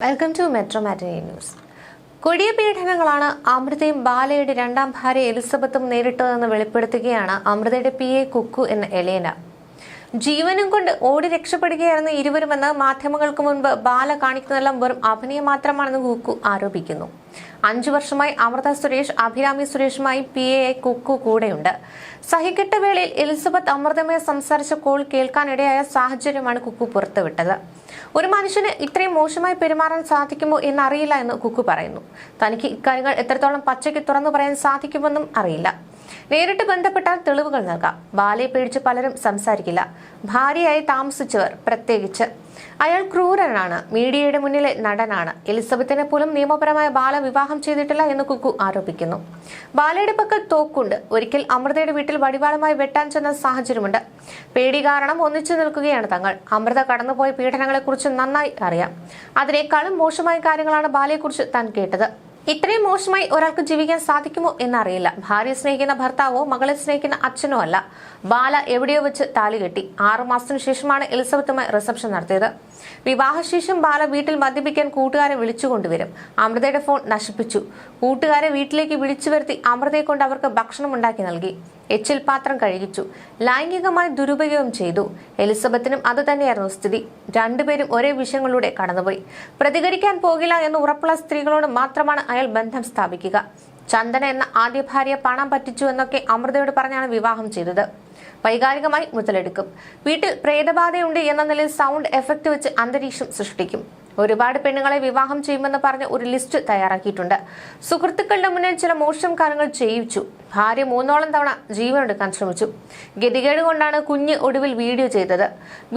Welcome to metro matinee news. കൊടിയ പീഡനങ്ങളാണ് അമൃതയും ബാലയുടെ രണ്ടാം ഭാര്യ എലിസബത്തും നേരിട്ടതെന്ന് വെളിപ്പെടുത്തുകയാണ് അമൃതയുടെ PA കുക്കു എന്ന എലേന. ജീവനും കൊണ്ട് ഓടി രക്ഷപ്പെടുകയായിരുന്ന ഇരുവരുമെന്ന് മാധ്യമങ്ങൾക്ക് മുൻപ് ബാല കാണിക്കുന്നതെല്ലാം വെറും അഭിനയം മാത്രമാണെന്ന് കുക്കു ആരോപിക്കുന്നു. 5 വർഷമായി അമൃത സുരേഷ്, അഭിരാമി സുരേഷുമായി PA കുക്കു കൂടെയുണ്ട്. സഹികെട്ട വേളയിൽ എലിസബത്ത് അമൃതയുമായി സംസാരിച്ച കോൾ കേൾക്കാനിടയായ സാഹചര്യമാണ് കുക്കു പുറത്തുവിട്ടത്. ഒരു മനുഷ്യന് ഇത്രയും മോശമായി പെരുമാറാൻ സാധിക്കുമോ എന്നറിയില്ല എന്ന് കുക്കു പറയുന്നു. തനിക്ക് ഇക്കാര്യങ്ങൾ എത്രത്തോളം പച്ചയ്ക്ക് തുറന്നു പറയാൻ സാധിക്കുമെന്നും അറിയില്ല. നേരിട്ട് ബന്ധപ്പെട്ടാൽ തെളിവുകൾ നൽകാം. ബാലയെ പേടിച്ച് പലരും സംസാരിക്കില്ല, ഭാര്യയായി താമസിച്ചവർ പ്രത്യേകിച്ച്. അയാൾ ക്രൂരനാണ്, മീഡിയയുടെ മുന്നിലെ നടനാണ്. എലിസബത്തിനെ പോലും നിയമപരമായ ബാല വിവാഹം ചെയ്തിട്ടില്ല എന്ന് കുക്കു ആരോപിക്കുന്നു. ബാലയുടെ പക്കൽ തോക്കുണ്ട്. ഒരിക്കൽ അമൃതയുടെ വീട്ടിൽ വടിവാളുമായി വെട്ടാൻ ചെന്ന സാഹചര്യമുണ്ട്. പേടി കാരണം ഒന്നിച്ചു നിൽക്കുകയാണ് തങ്ങൾ. അമൃത കടന്നുപോയ പീഡനങ്ങളെക്കുറിച്ച് നന്നായി അറിയാം. അതിനേക്കാളും മോശമായ കാര്യങ്ങളാണ് ബാലയെക്കുറിച്ച് താൻ കേട്ടത്. ഇത്രയും മോശമായി ഒരാൾക്ക് ജീവിക്കാൻ സാധിക്കുമോ എന്നറിയില്ല. ഭാര്യയെ സ്നേഹിക്കുന്ന ഭർത്താവോ മകളെ സ്നേഹിക്കുന്ന അച്ഛനോ അല്ല. ബാല എവിടെയോ വെച്ച് താലി കെട്ടി. 6 മാസത്തിനു ശേഷമാണ് എലിസബത്തുമായി റിസപ്ഷൻ നടത്തിയത്. വിവാഹശേഷം ബാല വീട്ടിൽ മദ്യപിക്കാൻ കൂട്ടുകാരെ വിളിച്ചുകൊണ്ടുവരും. അമൃതയുടെ ഫോൺ നശിപ്പിച്ചു. കൂട്ടുകാരെ വീട്ടിലേക്ക് വിളിച്ചു വരുത്തി അമൃതയെ കൊണ്ട് അവർക്ക് ഭക്ഷണം ഉണ്ടാക്കി നൽകി. എച്ചിൽ പാത്രം കഴുകിച്ചു. ലൈംഗികമായി ദുരുപയോഗം ചെയ്തു. എലിസബത്തിനും അത് തന്നെയായിരുന്നു സ്ഥിതി. രണ്ടുപേരും ഒരേ വിഷയങ്ങളിലൂടെ കടന്നുപോയി. പ്രതികരിക്കാൻ പോകില്ല എന്ന് ഉറപ്പുള്ള സ്ത്രീകളോട് മാത്രമാണ് അയാൾ ബന്ധം സ്ഥാപിക്കുക. ചന്ദന എന്ന ആദ്യ ഭാര്യ പണം പറ്റിച്ചു എന്നൊക്കെ അമൃതയോട് പറഞ്ഞാണ് വിവാഹം ചെയ്തത്. വൈകാരികമായി മുതലെടുക്കും. വീട്ടിൽ പ്രേതബാധയുണ്ട് എന്ന നിലയിൽ സൗണ്ട് എഫക്ട് വെച്ച് അന്തരീക്ഷം സൃഷ്ടിക്കും. ഒരുപാട് പെണ്ണുങ്ങളെ വിവാഹം ചെയ്യുമെന്ന് പറഞ്ഞ് ഒരു ലിസ്റ്റ് തയ്യാറാക്കിയിട്ടുണ്ട്. സുഹൃത്തുക്കളുടെ മുന്നിൽ ചില മോശം കാര്യങ്ങൾ ചെയ്യിച്ചു. ഭാര്യ 3ഓളം തവണ ജീവനെടുക്കാൻ ശ്രമിച്ചു. ഗതികേട് കൊണ്ടാണ് കുഞ്ഞ് ഒടുവിൽ വീഡിയോ ചെയ്തത്.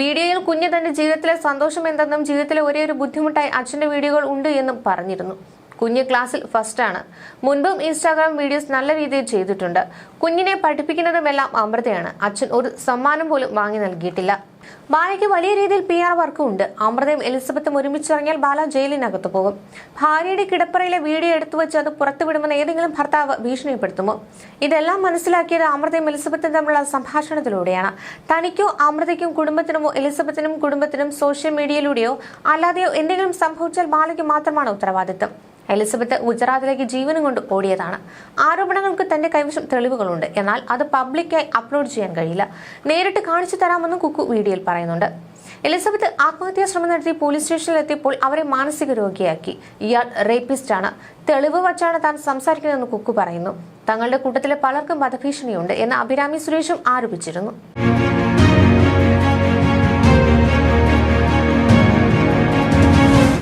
വീഡിയോയിൽ കുഞ്ഞ് തന്റെ ജീവിതത്തിലെ സന്തോഷം എന്തെന്നും ജീവിതത്തിലെ ഒരേ ഒരു ബുദ്ധിമുട്ടായി അച്ഛന്റെ വീഡിയോകൾ ഉണ്ട് എന്നും പറഞ്ഞിരുന്നു. കുഞ്ഞ് ക്ലാസ്സിൽ ഫസ്റ്റാണ്. മുൻപും ഇൻസ്റ്റാഗ്രാം വീഡിയോസ് നല്ല രീതിയിൽ ചെയ്തിട്ടുണ്ട്. കുഞ്ഞിനെ പഠിപ്പിക്കുന്നതുമെല്ലാം അമൃതയാണ്. അച്ഛൻ ഒരു സമ്മാനം പോലും വാങ്ങി നൽകിയിട്ടില്ല. ബാലയ്ക്ക് വലിയ രീതിയിൽ PR വർക്കും ഉണ്ട്. അമൃതയും എലിസബത്തും ഒരുമിച്ചിറങ്ങിയാൽ ബാല ജയിലിനകത്ത് പോകും. ഭാര്യയുടെ കിടപ്പറയിലെ വീഡിയോ എടുത്തു വെച്ച് അത് പുറത്തുവിടുമെന്ന് ഏതെങ്കിലും ഭർത്താവ് ഭീഷണിപ്പെടുത്തുമോ? ഇതെല്ലാം മനസ്സിലാക്കിയത് അമൃതയും എലിസബത്തും തമ്മിലുള്ള സംഭാഷണത്തിലൂടെയാണ്. തനിക്കോ അമൃതയ്ക്കും കുടുംബത്തിനുമോ എലിസബത്തിനും കുടുംബത്തിനും സോഷ്യൽ മീഡിയയിലൂടെയോ അല്ലാതെയോ എന്തെങ്കിലും സംഭവിച്ചാൽ ബാലയ്ക്ക് മാത്രമാണ് ഉത്തരവാദിത്തം. എലിസബത്ത് ഗുജറാത്തിലേക്ക് ജീവനും കൊണ്ട് ഓടിയതാണ്. ആരോപണങ്ങൾക്ക് തന്റെ കൈവശം തെളിവുകളുണ്ട്. എന്നാൽ അത് പബ്ലിക്കായി അപ്ലോഡ് ചെയ്യാൻ കഴിയില്ല. നേരിട്ട് കാണിച്ചു തരാമെന്നും കുക്കു വീഡിയോയിൽ പറയുന്നുണ്ട്. എലിസബത്ത് ആത്മഹത്യാ ശ്രമം നടത്തി പോലീസ് സ്റ്റേഷനിൽ എത്തിയപ്പോൾ അവരെ മാനസിക രോഗിയാക്കി. ഇയാൾ റേപ്പിസ്റ്റ് ആണ്. തെളിവ് വച്ചാണ് താൻ സംസാരിക്കുന്നതെന്ന് കുക്കു പറയുന്നു. തങ്ങളുടെ കൂട്ടത്തിലെ പലർക്കും വധഭീഷണിയുണ്ട് എന്ന് അഭിരാമി സുരേഷും ആരോപിച്ചിരുന്നു.